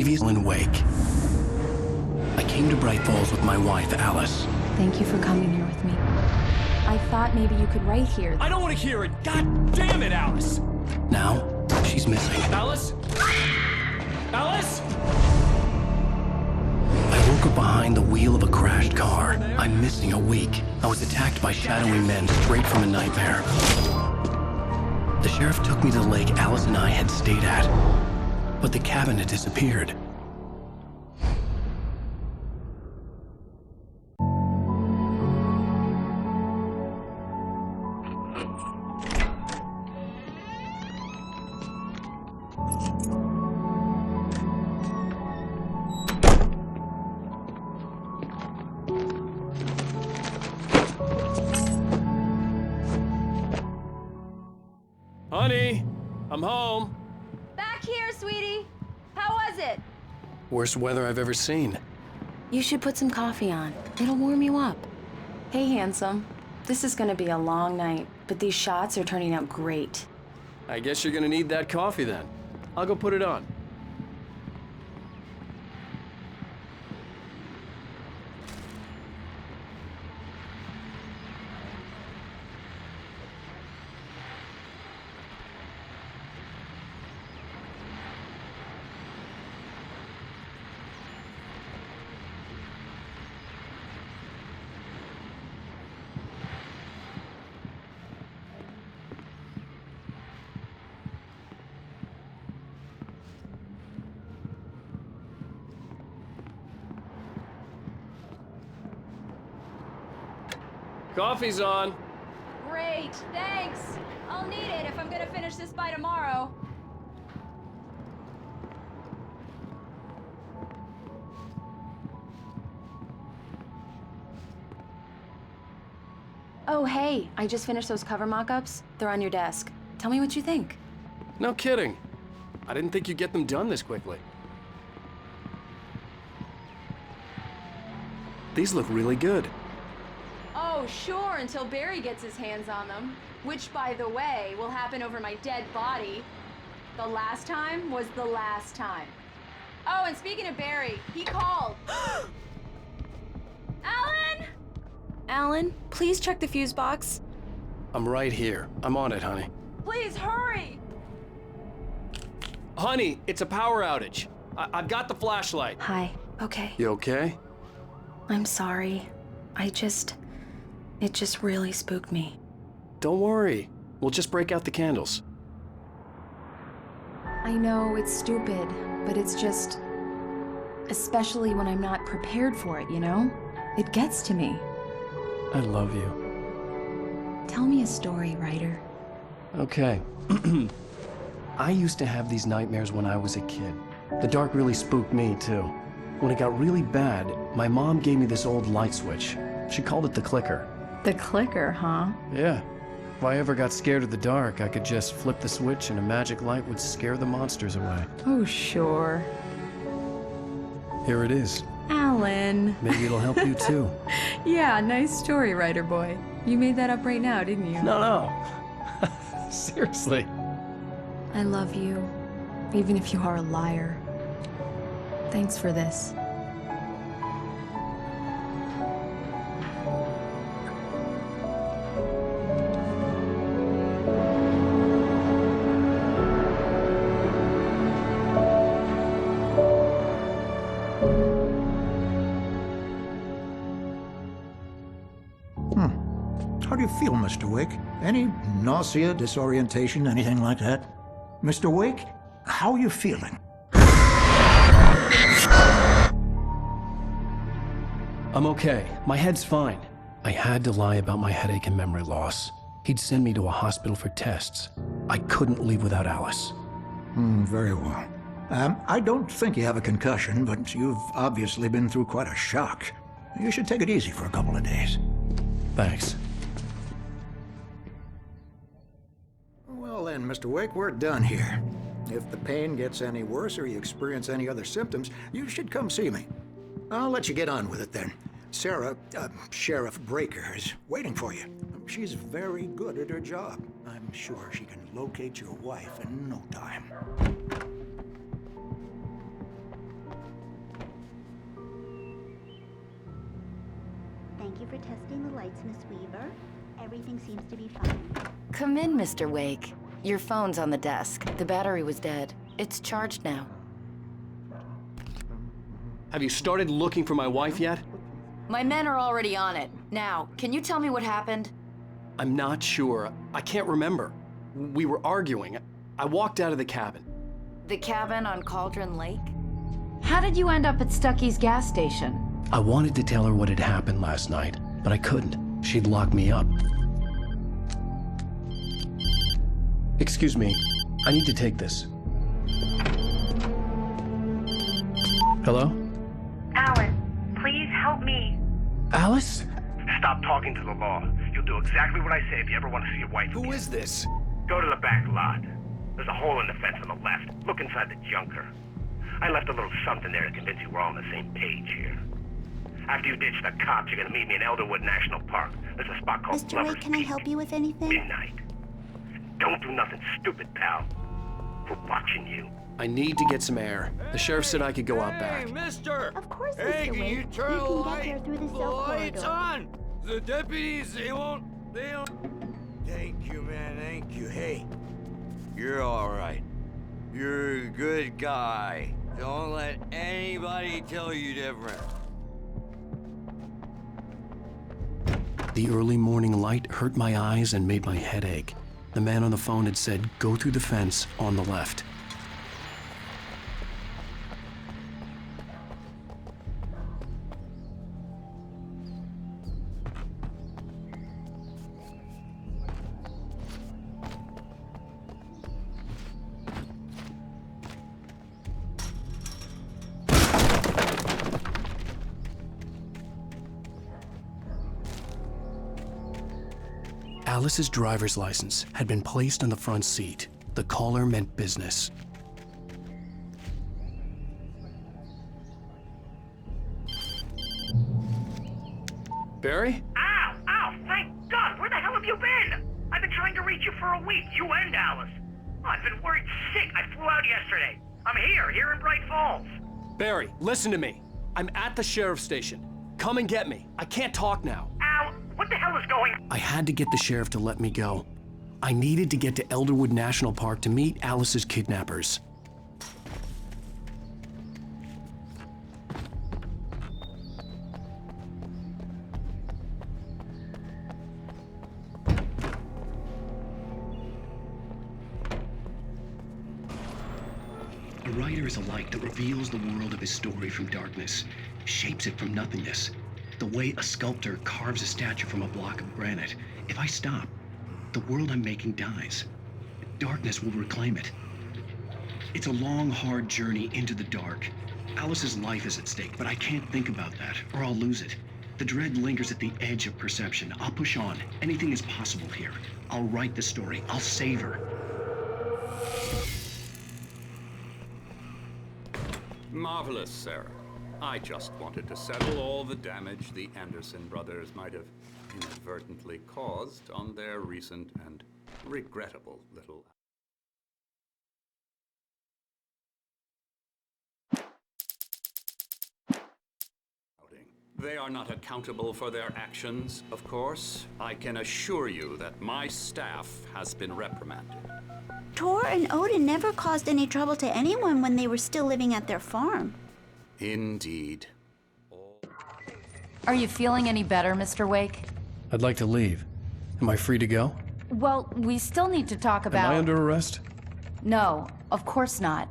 in Wake. I came to Bright Falls with my wife, Alice. Thank you for coming here with me. I thought maybe you could write here. I don't want to hear it! God damn it, Alice! Now, she's missing. Alice? Alice? I woke up behind the wheel of a crashed car. I'm missing a week. I was attacked by shadowy men straight from a nightmare. The sheriff took me to the lake Alice and I had stayed at, but the cabin had disappeared. Honey, I'm home. Back here, sweetie. How was it? Worst weather I've ever seen. You should put some coffee on. It'll warm you up. Hey, handsome. This is gonna be a long night, but these shots are turning out great. I guess you're gonna need that coffee then. I'll go put it on. Coffee's on. Great, thanks. I'll need it if I'm gonna finish this by tomorrow. Oh, hey, I just finished those cover mock-ups. They're on your desk. Tell me what you think. No kidding. I didn't think you'd get them done this quickly. These look really good. Oh, sure, until Barry gets his hands on them. Which, by the way, will happen over my dead body. The last time was the last time. Oh, and speaking of Barry, he called. Alan? Alan, please check the fuse box. I'm right here. I'm on it, honey. Please, hurry! Honey, it's a power outage. I've got the flashlight. Hi, okay. You okay? I'm sorry. It just really spooked me. Don't worry. We'll just break out the candles. I know it's stupid, but it's just... especially when I'm not prepared for it, you know? It gets to me. I love you. Tell me a story, writer. Okay. I used to have these nightmares when I was a kid. The dark really spooked me, too. When it got really bad, my mom gave me this old light switch. She called it the clicker. The clicker, huh? Yeah. If I ever got scared of the dark, I could just flip the switch and a magic light would scare the monsters away. Oh, sure. Here it is. Alan. Maybe it'll help you, too. Yeah, nice story, writer boy. You made that up right now, didn't you? No. Seriously. I love you, even if you are a liar. Thanks for this. How do you feel, Mr. Wake? Any nausea, disorientation, anything like that? Mr. Wake, how are you feeling? I'm okay. My head's fine. I had to lie about my headache and memory loss. He'd send me to a hospital for tests. I couldn't leave without Alice. Very well. I don't think you have a concussion, but you've obviously been through quite a shock. You should take it easy for a couple of days. Thanks. Well then, Mr. Wake, we're done here. If the pain gets any worse or you experience any other symptoms, you should come see me. I'll let you get on with it then. Sarah, Sheriff Breaker, is waiting for you. She's very good at her job. I'm sure she can locate your wife in no time. Thank you for testing the lights, Miss Weaver. Everything seems to be fine. Come in, Mr. Wake. Your phone's on the desk. The battery was dead. It's charged now. Have you started looking for my wife yet? My men are already on it. Now, can you tell me what happened? I'm not sure. I can't remember. We were arguing. I walked out of the cabin. The cabin on Cauldron Lake? How did you end up at Stucky's gas station? I wanted to tell her what had happened last night, but I couldn't. She'd lock me up. Excuse me. I need to take this. Hello? Alan, please help me. Alice? Stop talking to the law. You'll do exactly what I say if you ever want to see your wife again. Who is this? Go to the back lot. There's a hole in the fence on the left. Look inside the junker. I left a little something there to convince you we're all on the same page here. After you ditch the cops, you're gonna meet me in Elderwood National Park. There's a spot called Mr. Lover's Wake, can I Peak. help you with anything? Midnight. Don't do nothing stupid, pal. We're watching you. I need to get some air. The sheriff said I could go out back. Hey, mister! Of course, Hey, Mr. can Wake. you turn the can light? get there through the The south light's corridor. on! The deputies, they don't... Thank you, man, thank you. Hey, you're all right. You're a good guy. Don't let anybody tell you different. The early morning light hurt my eyes and made my head ache. The man on the phone had said, go through the fence on the left. Alice's driver's license had been placed on the front seat. The caller meant business. Barry? Ow! Ow! Thank God! Where the hell have you been? I've been trying to reach you for a week, you and Alice. Oh, I've been worried sick. I flew out yesterday. I'm here in Bright Falls. Barry, listen to me. I'm at the sheriff's station. Come and get me. I can't talk now. Ow! What the hell is going on? I had to get the sheriff to let me go. I needed to get to Elderwood National Park to meet Alice's kidnappers. A writer is a light that reveals the world of his story from darkness, shapes it from nothingness. The way a sculptor carves a statue from a block of granite. If I stop, the world I'm making dies. Darkness will reclaim it. It's a long, hard journey into the dark. Alice's life is at stake, but I can't think about that, or I'll lose it. The dread lingers at the edge of perception. I'll push on. Anything is possible here. I'll write the story. I'll save her. Marvelous, Sarah. I just wanted to settle all the damage the Anderson brothers might have inadvertently caused on their recent and regrettable little... outing. They are not accountable for their actions, of course. I can assure you that my staff has been reprimanded. Tor and Odin never caused any trouble to anyone when they were still living at their farm. Indeed. Are you feeling any better, Mr. Wake? I'd like to leave. Am I free to go? Well, we still need to talk about... Am I under arrest? No, of course not.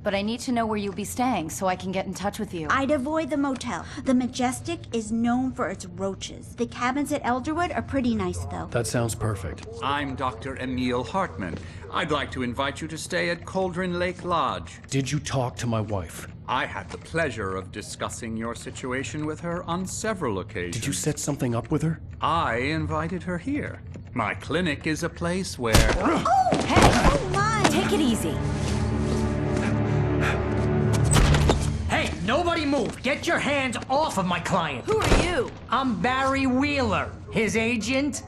But I need to know where you'll be staying so I can get in touch with you. I'd avoid the motel. The Majestic is known for its roaches. The cabins at Elderwood are pretty nice, though. That sounds perfect. I'm Dr. Emil Hartman. I'd like to invite you to stay at Cauldron Lake Lodge. Did you talk to my wife? I had the pleasure of discussing your situation with her on several occasions. Did you set something up with her? I invited her here. My clinic is a place where... Oh! Hey! Oh, my! Take it easy. Hey, nobody move! Get your hands off of my client! Who are you? I'm Barry Wheeler, his agent.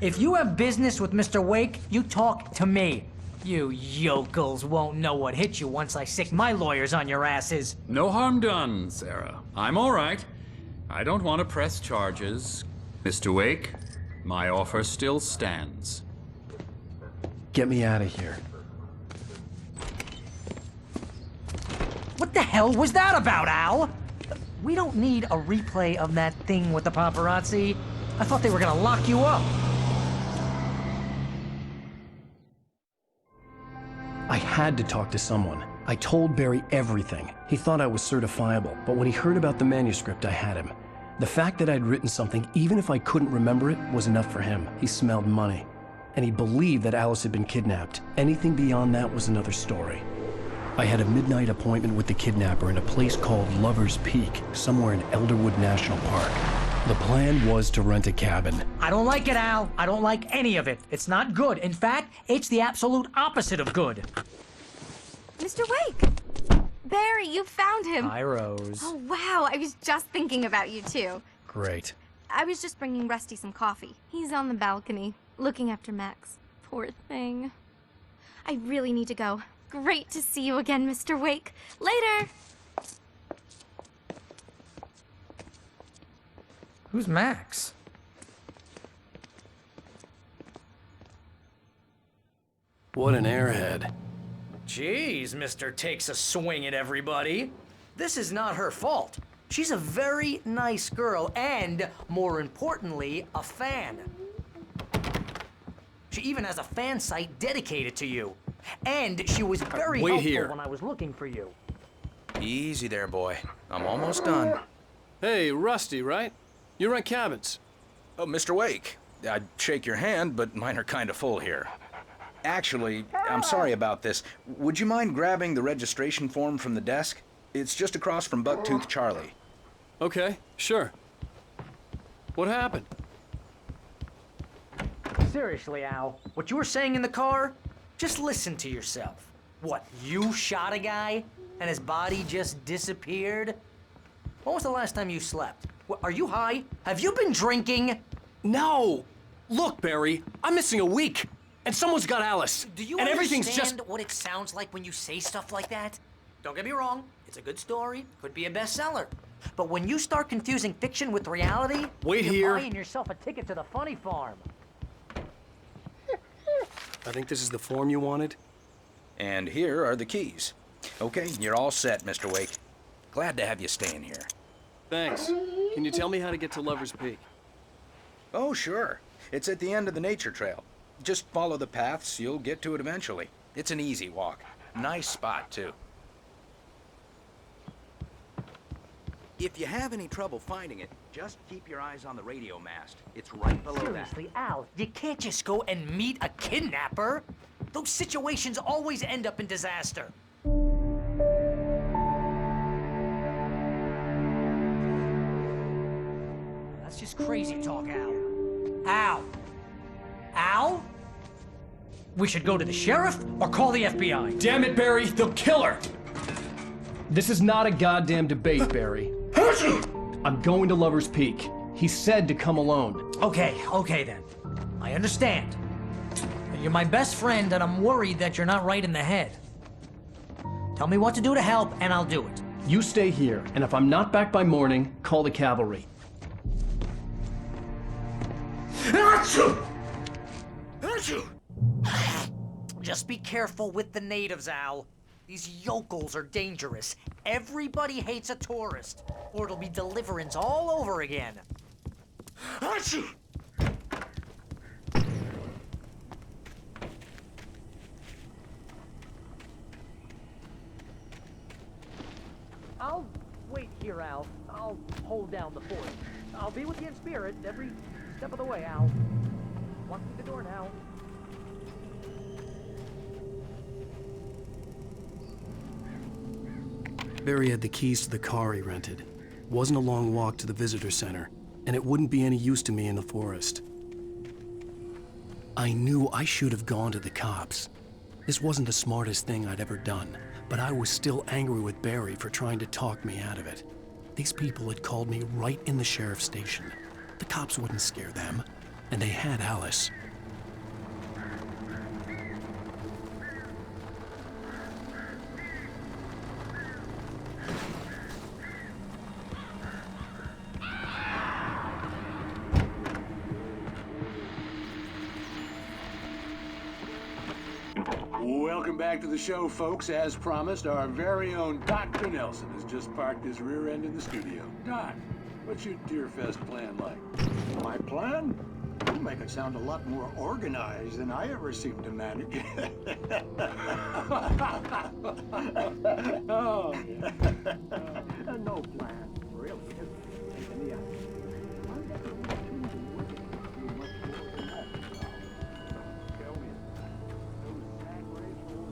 If you have business with Mr. Wake, you talk to me. You yokels won't know what hit you once I sick my lawyers on your asses. No harm done, Sarah. I'm all right. I don't want to press charges. Mr. Wake, my offer still stands. Get me out of here. What the hell was that about, Al? We don't need a replay of that thing with the paparazzi. I thought they were gonna lock you up. I had to talk to someone. I told Barry everything. He thought I was certifiable, but when he heard about the manuscript, I had him. The fact that I'd written something, even if I couldn't remember it, was enough for him. He smelled money. And he believed that Alice had been kidnapped. Anything beyond that was another story. I had a midnight appointment with the kidnapper in a place called Lover's Peak, somewhere in Elderwood National Park. The plan was to rent a cabin. I don't like it, Al. I don't like any of it. It's not good. In fact, it's the absolute opposite of good. Mr. Wake! Barry, you found him! Hi, Rose. Oh, wow. I was just thinking about you, too. Great. I was just bringing Rusty some coffee. He's on the balcony, looking after Max. Poor thing. I really need to go. Great to see you again, Mr. Wake. Later! Who's Max? What an airhead. Jeez, Mr. Takes a swing at everybody. This is not her fault. She's a very nice girl and, more importantly, a fan. She even has a fan site dedicated to you. And she was very Wait helpful here. when I was looking for you. Easy there, boy. I'm almost done. Hey, Rusty, right? You rent cabins. Oh, Mr. Wake. I'd shake your hand, but mine are kind of full here. Actually, I'm sorry about this. Would you mind grabbing the registration form from the desk? It's just across from Bucktooth Charlie. Okay, sure. What happened? Seriously, Al, what you were saying in the car? Just listen to yourself. What, you shot a guy and his body just disappeared? When was the last time you slept? What, are you high? Have you been drinking? No! Look, Barry, I'm missing a week, and someone's got Alice. Do you and understand everything's just what it sounds like when you say stuff like that? Don't get me wrong, it's a good story, could be a bestseller. But when you start confusing fiction with reality, Wait you're here. buying yourself a ticket to the funny farm. I think this is the form you wanted. And here are the keys. Okay, you're all set, Mr. Wake. Glad to have you staying here. Thanks. Can you tell me how to get to Lover's Peak? Oh, sure. It's at the end of the nature trail. Just follow the paths, you'll get to it eventually. It's an easy walk. Nice spot, too. If you have any trouble finding it, just keep your eyes on the radio mast. It's right below Seriously, Al, you can't just go and meet a kidnapper. Those situations always end up in disaster. That's just crazy talk, Al. Al? Al? We should go to the sheriff or call the FBI. Damn it, Barry, they'll kill her! This is not a goddamn debate, Barry. I'm going to Lover's Peak. He said to come alone. Okay then. I understand. You're my best friend, and I'm worried that you're not right in the head. Tell me what to do to help, and I'll do it. You stay here, and if I'm not back by morning, call the cavalry. Just be careful with the natives, Al. These yokels are dangerous. Everybody hates a tourist, or it'll be deliverance all over again. I'll wait here, Al. I'll hold down the fort. I'll be with you in spirit every step of the way, Al. Walk through the door now. Barry had the keys to the car he rented. It wasn't a long walk to the visitor center, and it wouldn't be any use to me in the forest. I knew I should have gone to the cops. This wasn't the smartest thing I'd ever done, but I was still angry with Barry for trying to talk me out of it. These people had called me right in the sheriff's station. The cops wouldn't scare them, and they had Alice. welcome back to the show, folks. As promised, our very own Dr. Nelson has just parked his rear end in the studio. Doc, what's your Deerfest plan like? My plan? You make it sound a lot more organized than I ever seem to manage. Oh, No plan, really. In the end. I'm definitely too wicked to do much more than that. Tell me, those sad rays were...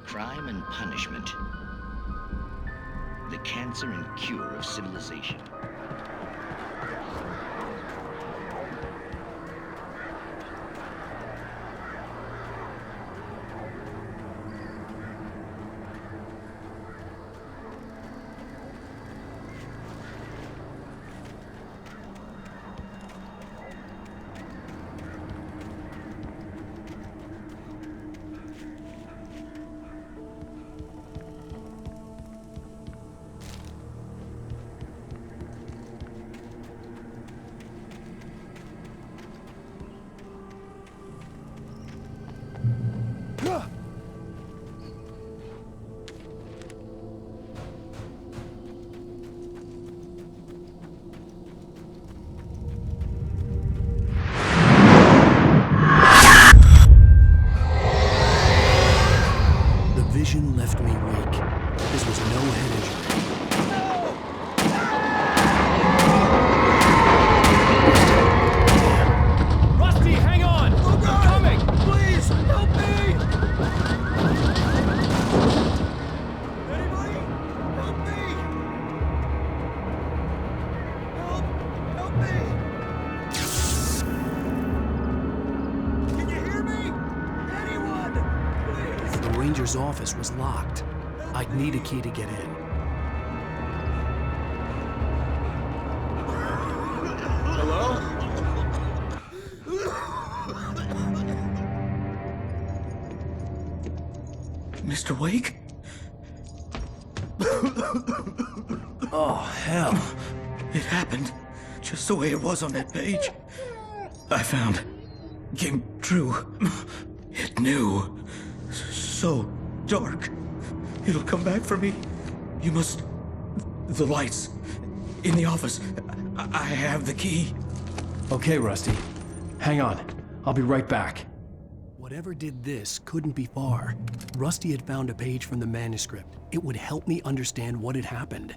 Crime and punishment. The cancer and cure of civilization. Vision left me weak. This was no head injury. Rusty, hang on! Oh God! I'm coming! Please, help me! Anybody? Help me! Help me! Can you hear me? Anyone? Please! The ranger's office was locked. I'd need a key to get in. Hello? Mr. Wake? Oh, hell. It happened just the way it was on that page. I found. Came true. It knew. So dark. It'll come back for me. You must... The lights. In the office. I have the key. Okay, Rusty. Hang on. I'll be right back. Whatever did this couldn't be far. Rusty had found a page from the manuscript. It would help me understand what had happened.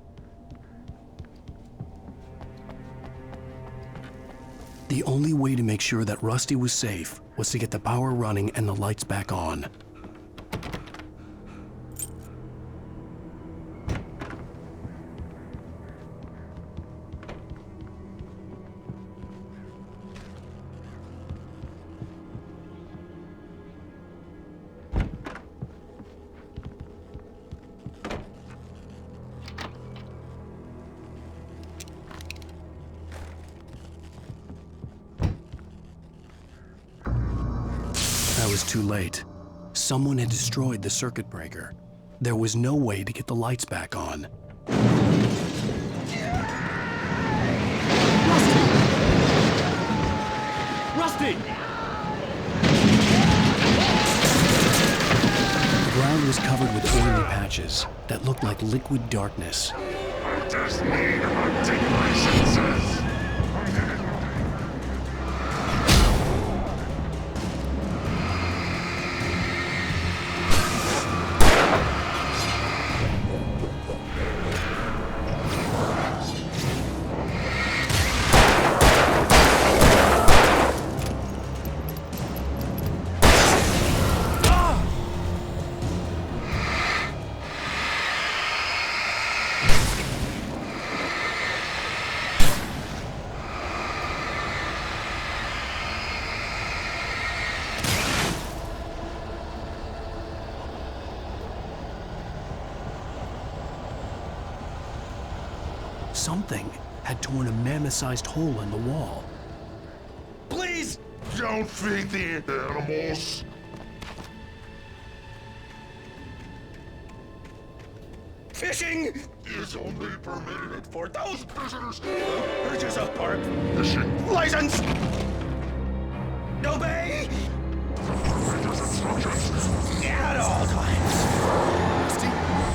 The only way to make sure that Rusty was safe was to get the power running and the lights back on. I was too late. Someone had destroyed the circuit breaker. There was no way to get the lights back on. Rusty! The ground was covered with oily patches that looked like liquid darkness. I just need to update my senses. Something had torn a mammoth-sized hole in the wall. Please! Don't feed the animals! Fishing is only permitted for those visitors purchase a park fishing license. Obey at all times.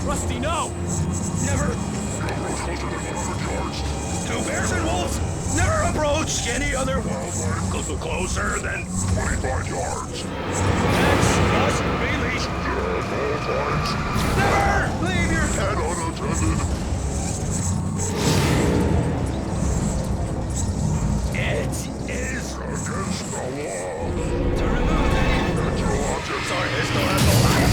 Rusty, no! Never. No bears and wolves. Never approach any other wildlife closer than 25 yards. Pets must be leashed. At all times. Never leave your pet unattended. It is against the law to remove any natural objects. Sorry, this door has a light.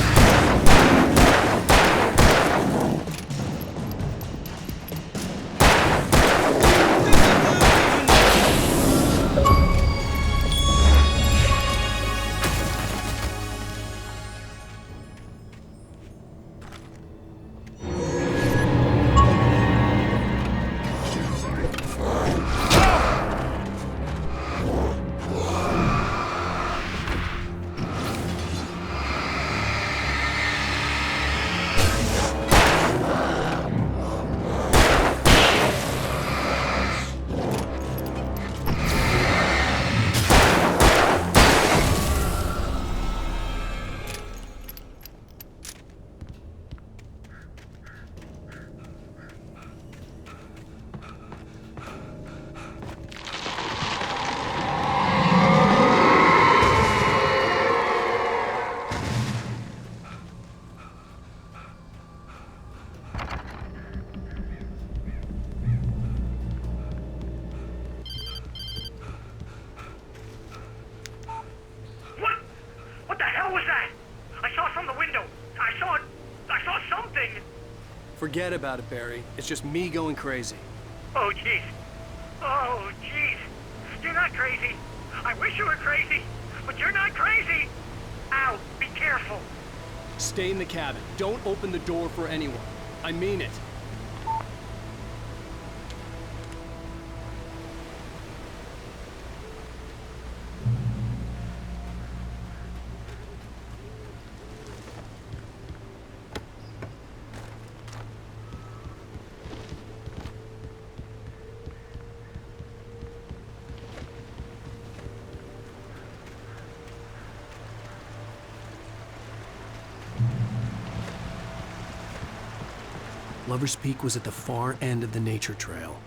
What the hell was that? I saw from the window. I saw something. Forget about it, Barry. It's just me going crazy. Oh, jeez. Oh, jeez. You're not crazy. I wish you were crazy, but you're not crazy. Ow, be careful. Stay in the cabin. Don't open the door for anyone. I mean it. Lover's Peak was at the far end of the nature trail.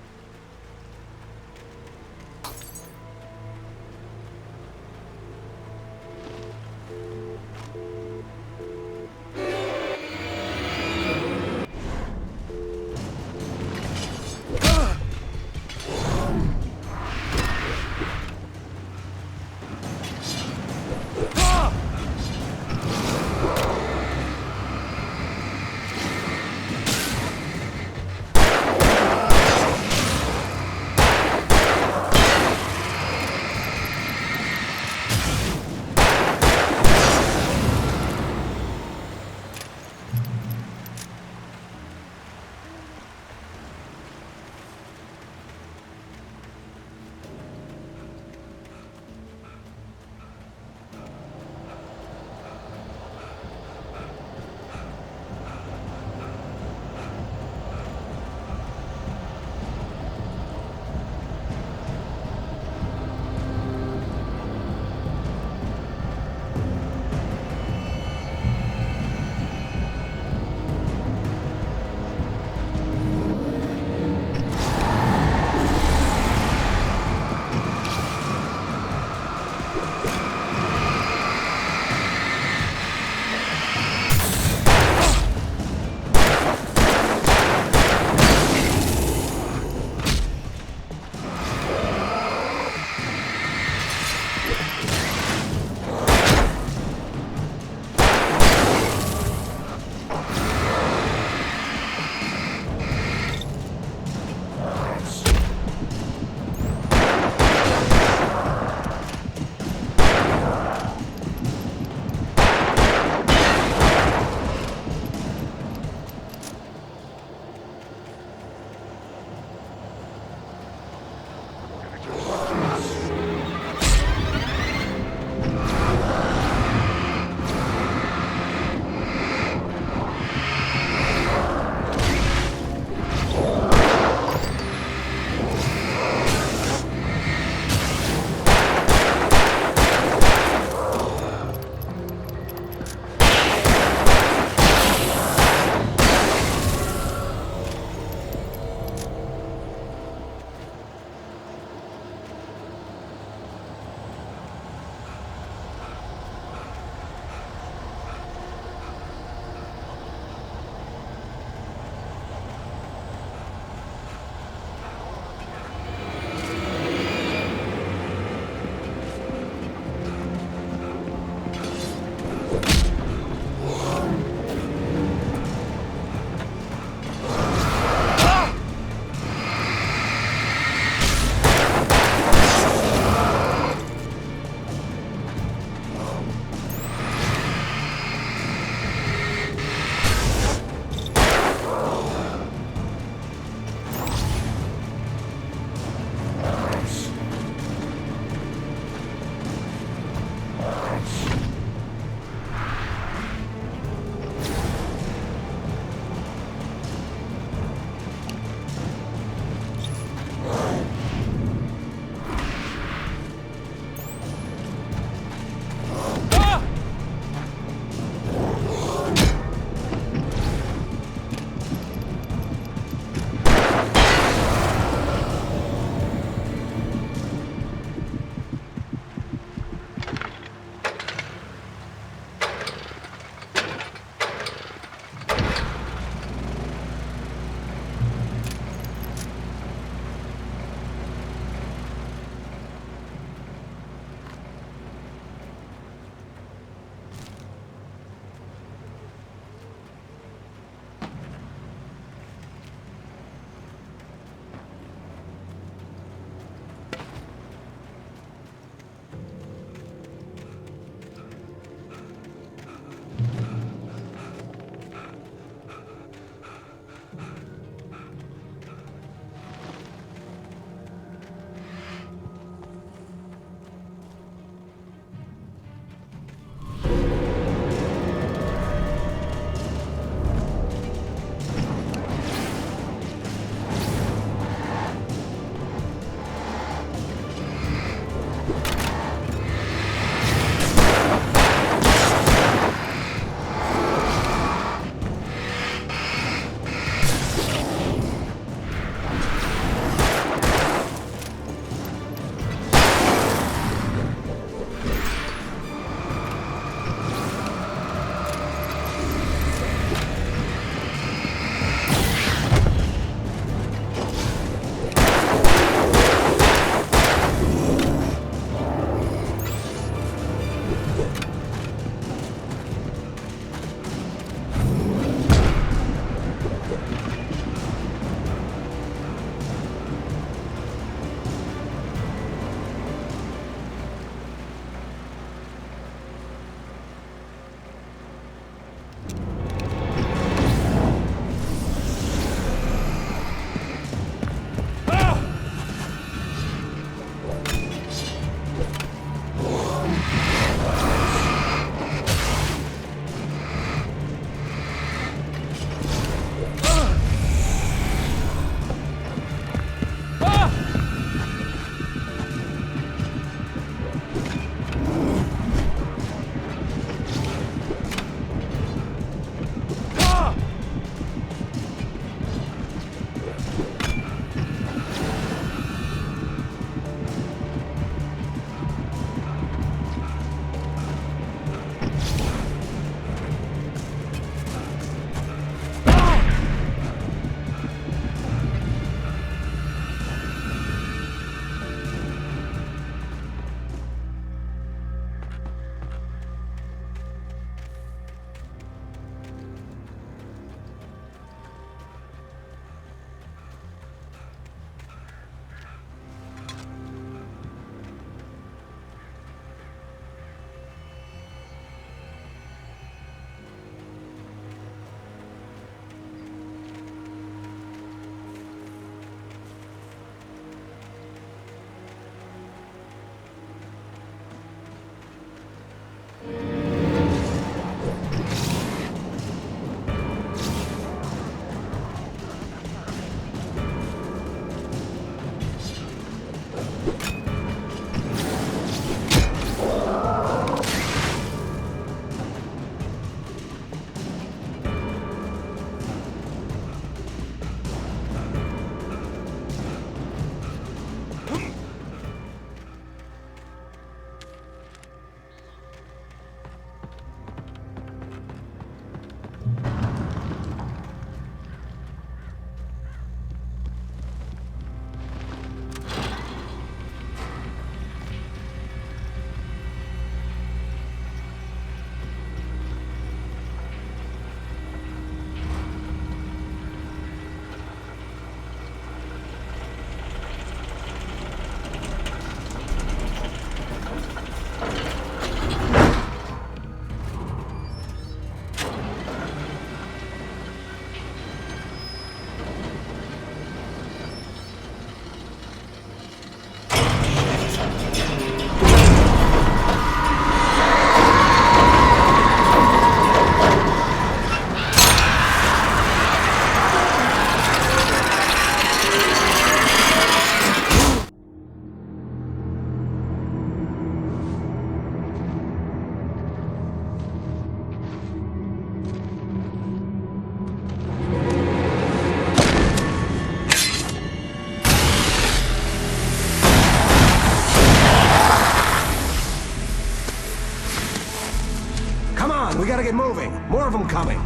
Come on, we gotta get moving. More of them coming.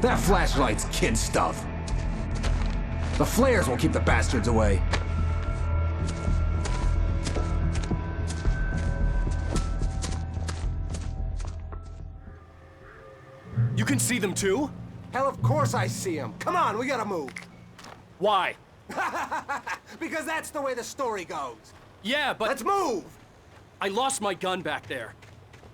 That flashlight's kid stuff. The flares will keep the bastards away. You can see them too? Hell, of course I see them. Come on, we gotta move. Why? Because that's the way the story goes. Yeah, but... Let's move! I lost my gun back there.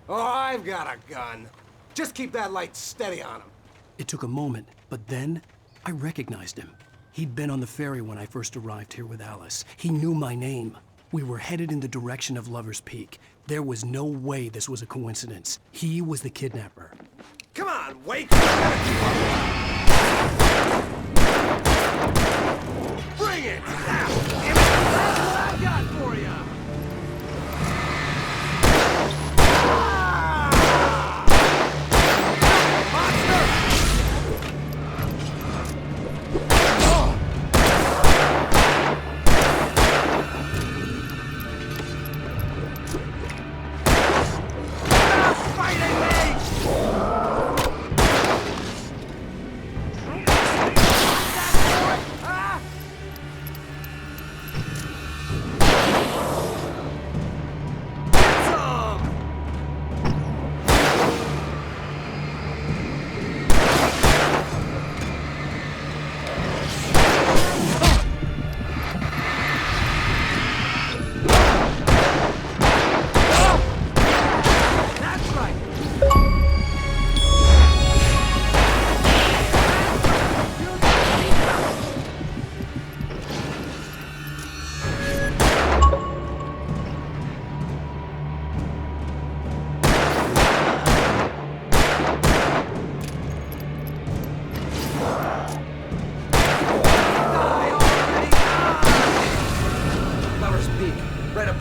Oh, I've got a gun. Just keep that light steady on him. It took a moment, but then I recognized him. He'd been on the ferry when I first arrived here with Alice. He knew my name. We were headed in the direction of Lover's Peak. There was no way this was a coincidence. He was the kidnapper. Come on, Wake! Bring it! That's what I've got for you!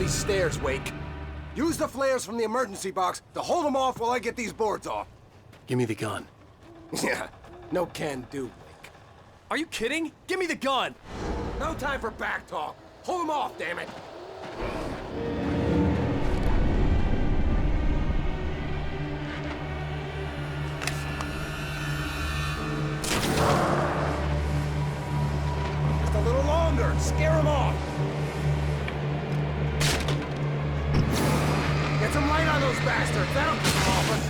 Stairs, Wake. Use the flares from the emergency box to hold them off while I get these boards off. Give me the gun. Yeah, no can do, Wake. Are you kidding? Give me the gun! No time for back talk. Hold them off, damn it. Just a little longer. Scare them off. Get some light on those bastards. That'll keep them off us.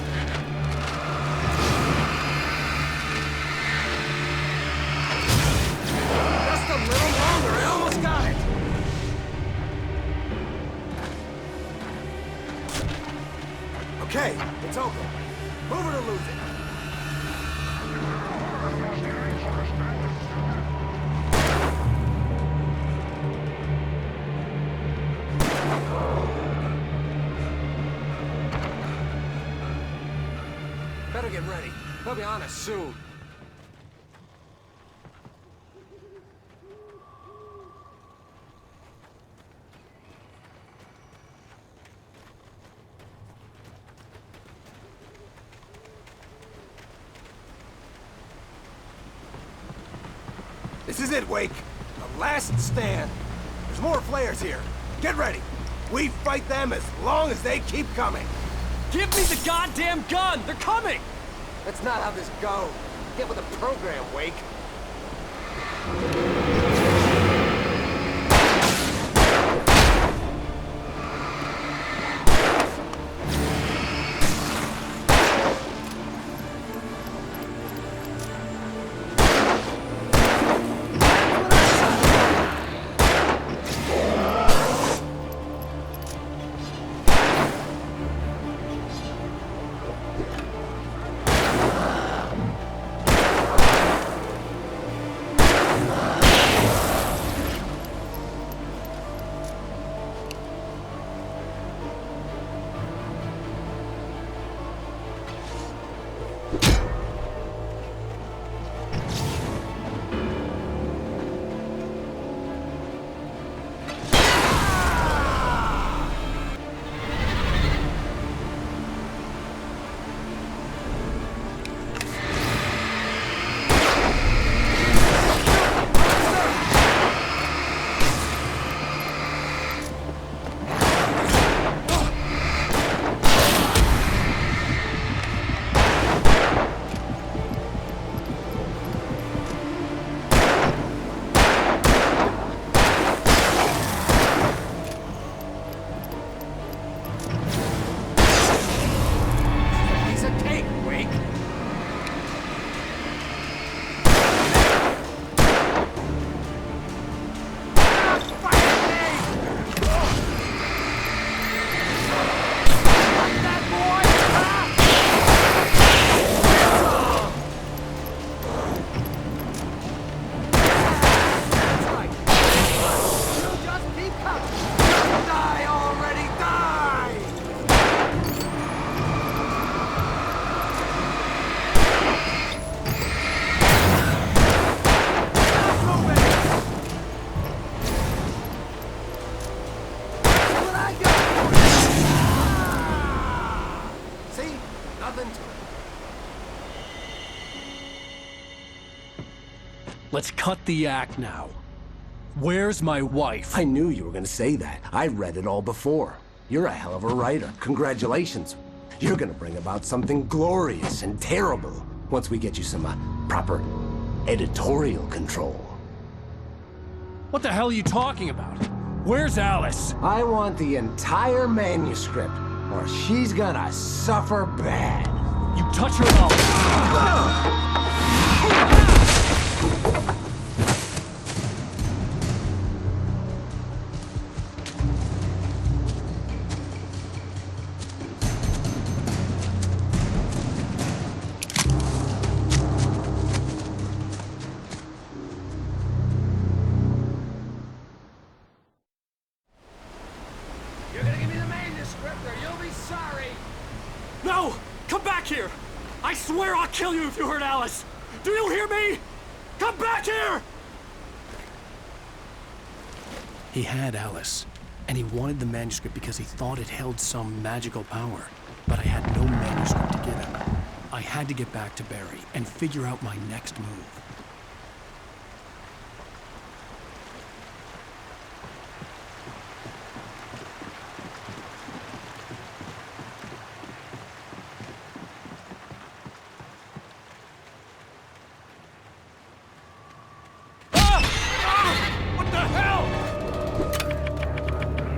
Just a little longer. I almost got it. Okay, it's open. Move it or lose it. Better get ready. They'll be on us soon. This is it, Wake. The last stand. There's more flares here. Get ready. We fight them as long as they keep coming. Give me the goddamn gun! They're coming! That's not how this goes. Get with the program, Wake. Let's cut the act now. Where's my wife? I knew you were gonna say that. I read it all before. You're a hell of a writer. Congratulations. You're gonna bring about something glorious and terrible once we get you some proper editorial control. What the hell are you talking about? Where's Alice? I want the entire manuscript, or she's gonna suffer bad. You touch her and I'll... You're gonna give me the manuscript or you'll be sorry! No! Come back here! I swear I'll kill you if you hurt Alice! Do you hear me? Come back here! He had Alice, and he wanted the manuscript because he thought it held some magical power. But I had no manuscript to give him. I had to get back to Barry and figure out my next move.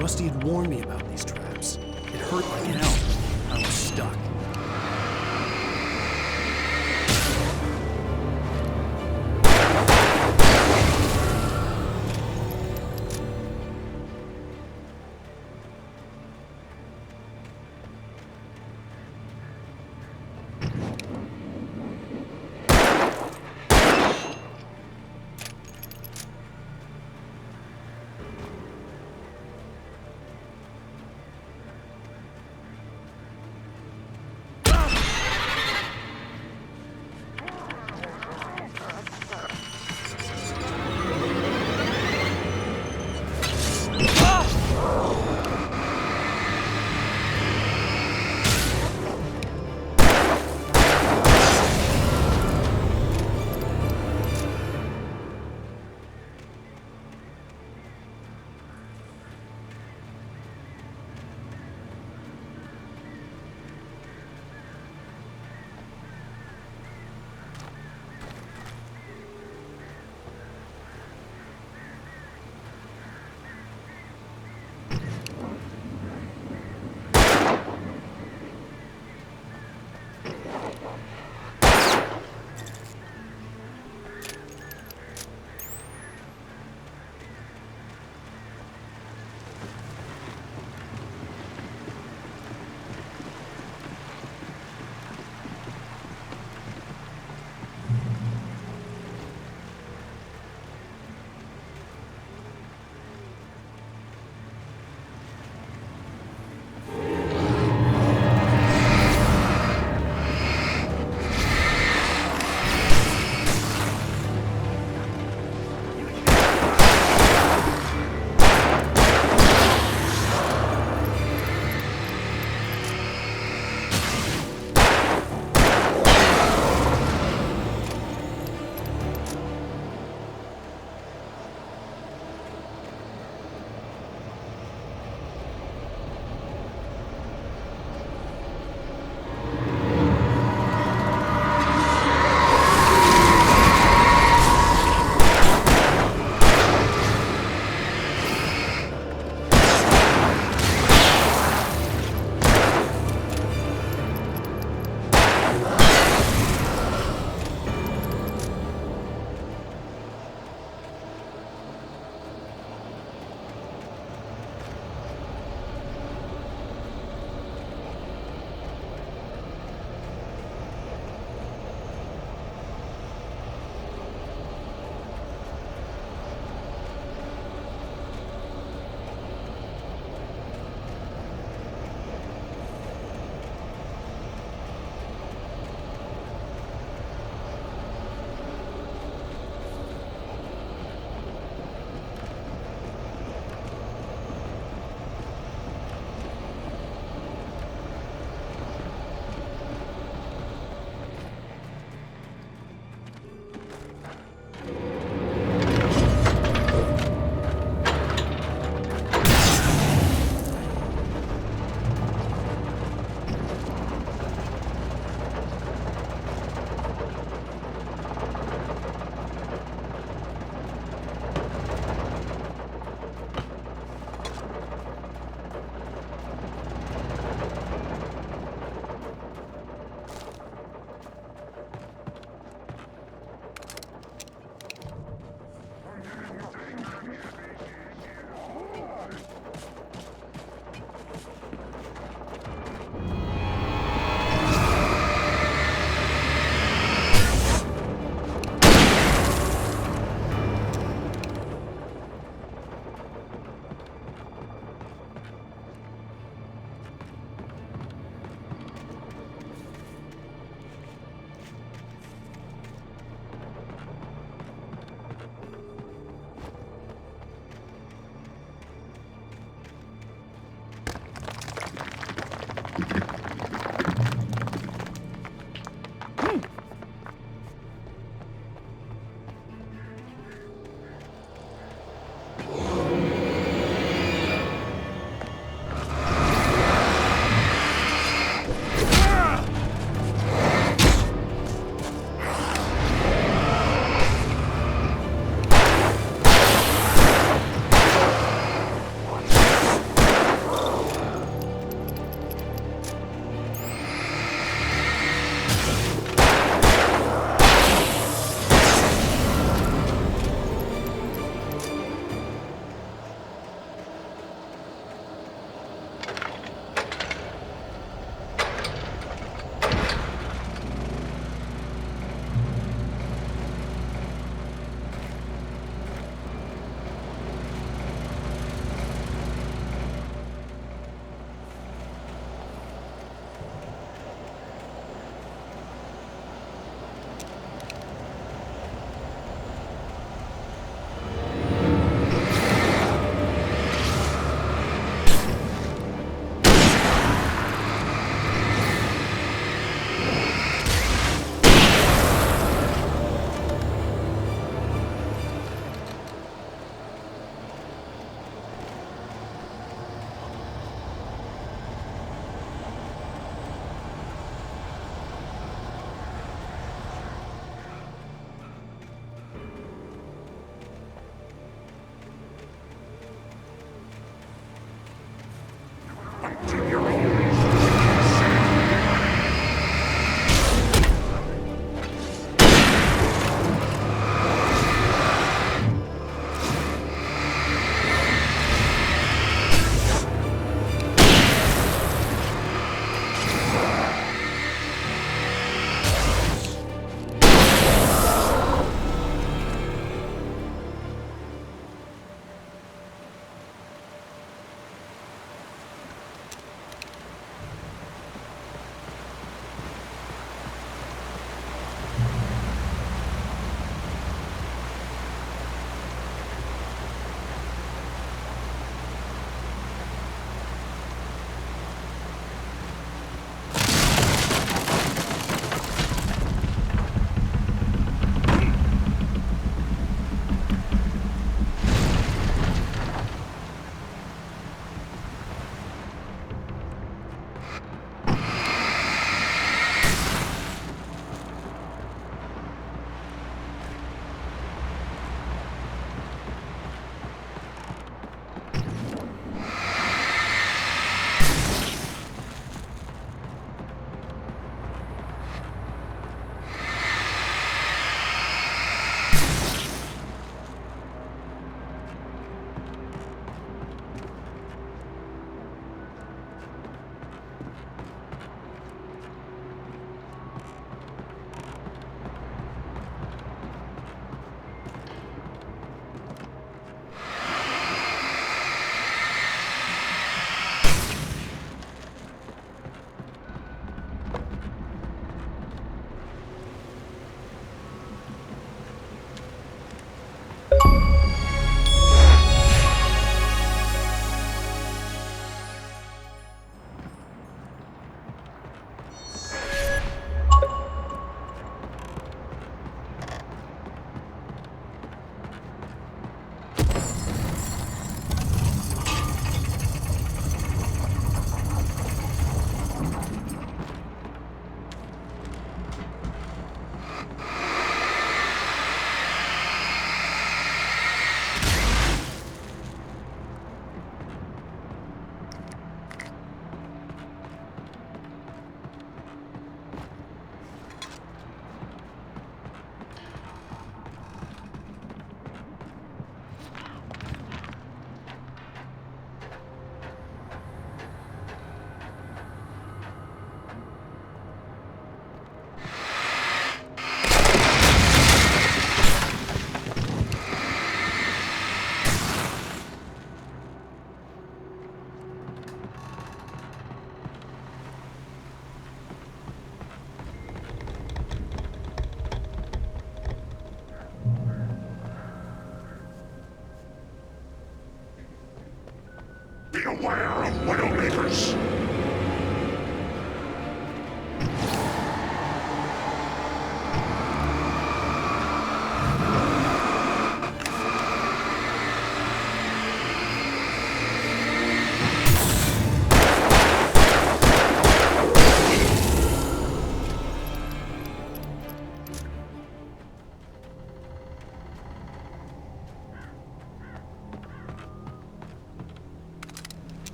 Rusty had warned me about these traps. It hurt like hell. I was stuck.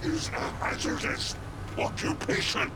is a hazardous occupation.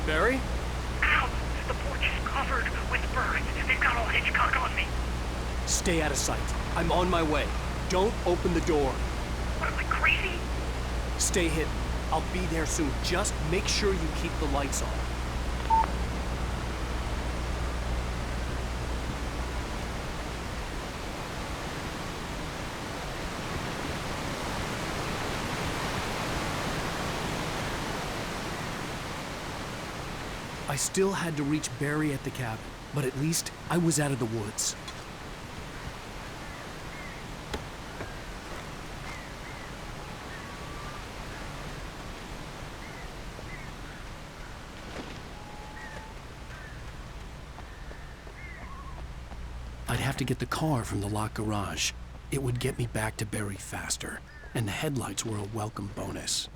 Barry? Ow! The porch is covered with birds. They've got all Hitchcock on me. Stay out of sight. I'm on my way. Don't open the door. What, am I crazy? Stay hidden. I'll be there soon. Just make sure you keep the lights on. I still had to reach Barry at the cabin, but at least I was out of the woods. I'd have to get the car from the locked garage. It would get me back to Barry faster, and the headlights were a welcome bonus.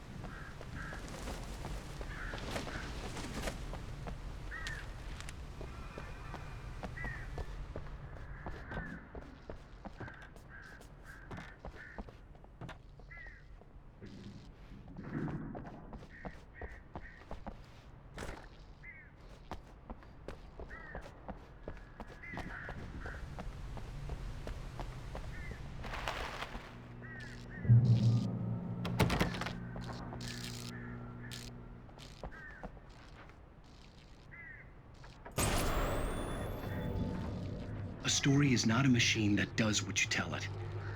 A story is not a machine that does what you tell it.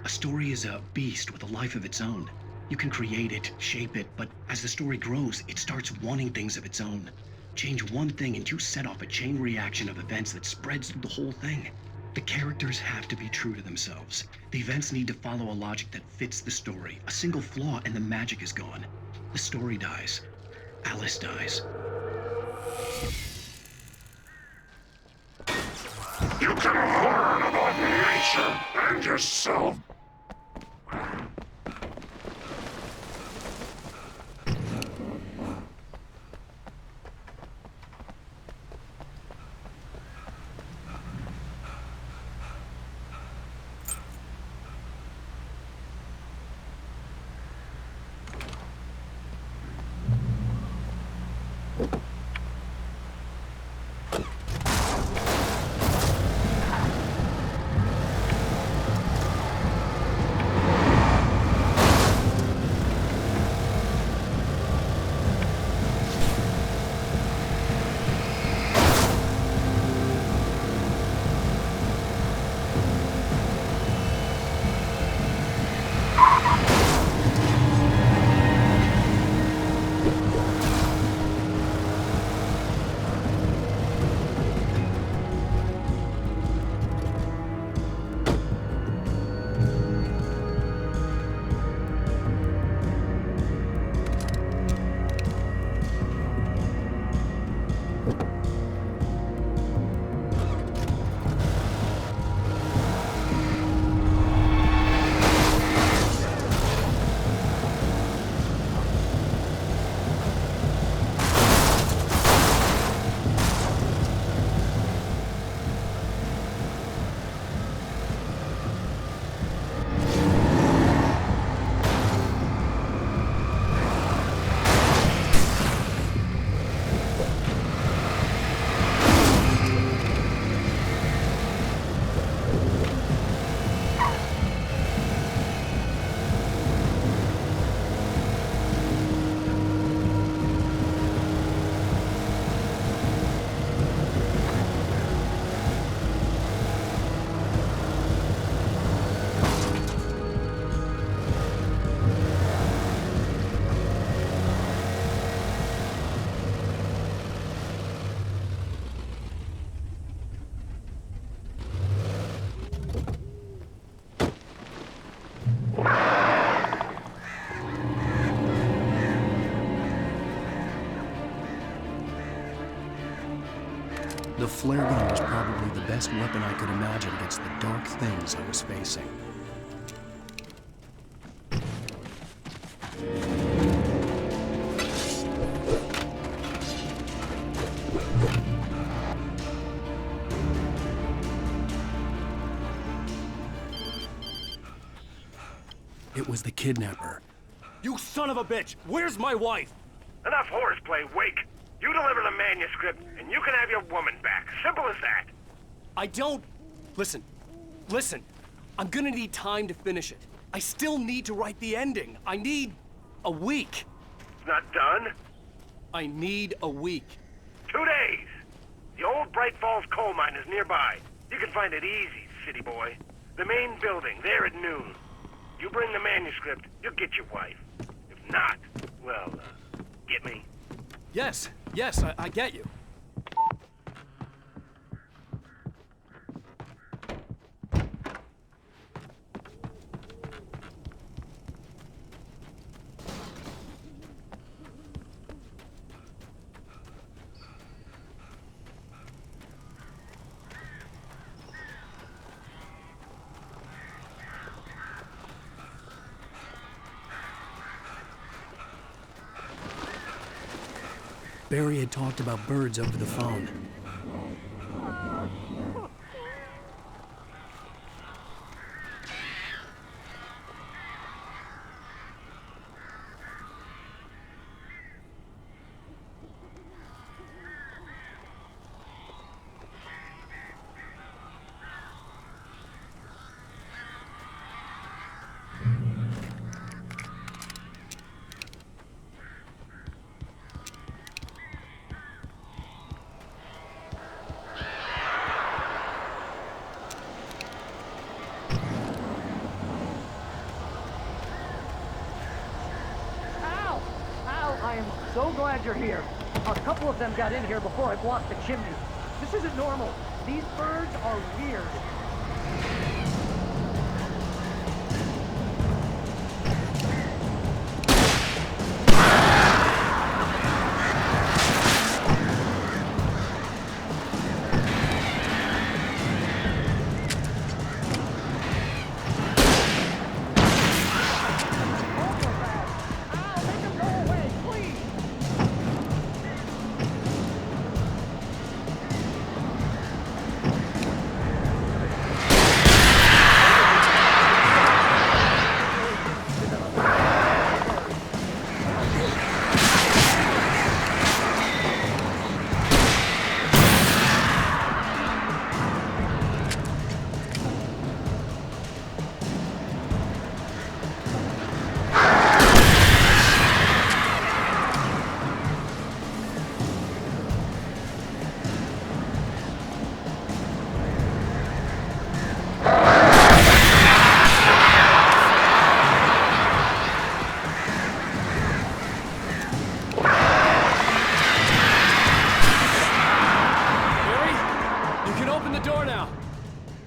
A story is a beast with a life of its own. You can create it, shape it, but as the story grows, it starts wanting things of its own. Change one thing and you set off a chain reaction of events that spreads through the whole thing. The characters have to be true to themselves. The events need to follow a logic that fits the story. A single flaw and the magic is gone. The story dies. Alice dies. You can learn about nature and yourself. The flare gun was probably the best weapon I could imagine against the dark things I was facing. It was the kidnapper. You son of a bitch! Where's my wife? Enough horseplay, Wake. You deliver the manuscript, and you can have your woman back. Simple as that. I don't... Listen. I'm gonna need time to finish it. I still need to write the ending. I need a week. It's not done? I need a week. 2 days. The old Bright Falls coal mine is nearby. You can find it easy, city boy. The main building, there at noon. You bring the manuscript, you'll get your wife. If not, well, get me? Yes, I get you. Barry had talked about birds over the phone. I am so glad you're here. A couple of them got in here before I blocked the chimney. This isn't normal. These birds are weird.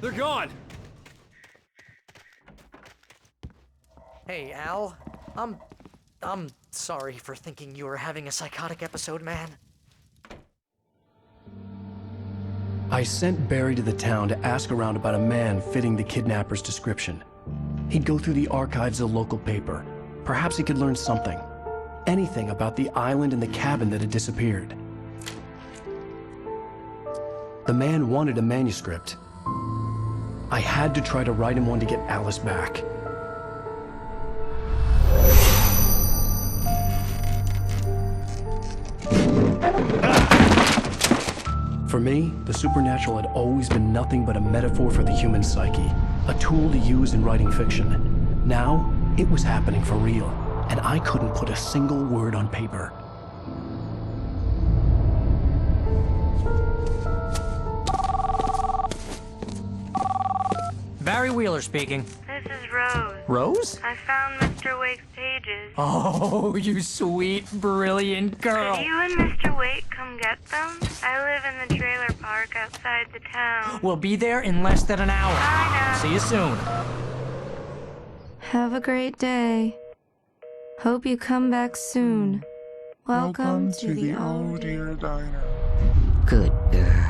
They're gone! Hey, Al. I'm sorry for thinking you were having a psychotic episode, man. I sent Barry to the town to ask around about a man fitting the kidnapper's description. He'd go through the archives of the local paper. Perhaps he could learn something. Anything about the island and the cabin that had disappeared. The man wanted a manuscript. I had to try to write him one to get Alice back. For me, the supernatural had always been nothing but a metaphor for the human psyche, a tool to use in writing fiction. Now, it was happening for real, and I couldn't put a single word on paper. Barry Wheeler speaking. This is Rose. Rose? I found Mr. Wake's pages. Oh, you sweet, brilliant girl. Could you and Mr. Wake come get them? I live in the trailer park outside the town. We'll be there in less than an hour. I know. See you soon. Have a great day. Hope you come back soon. Welcome to the Oh Dear Diner. Good girl.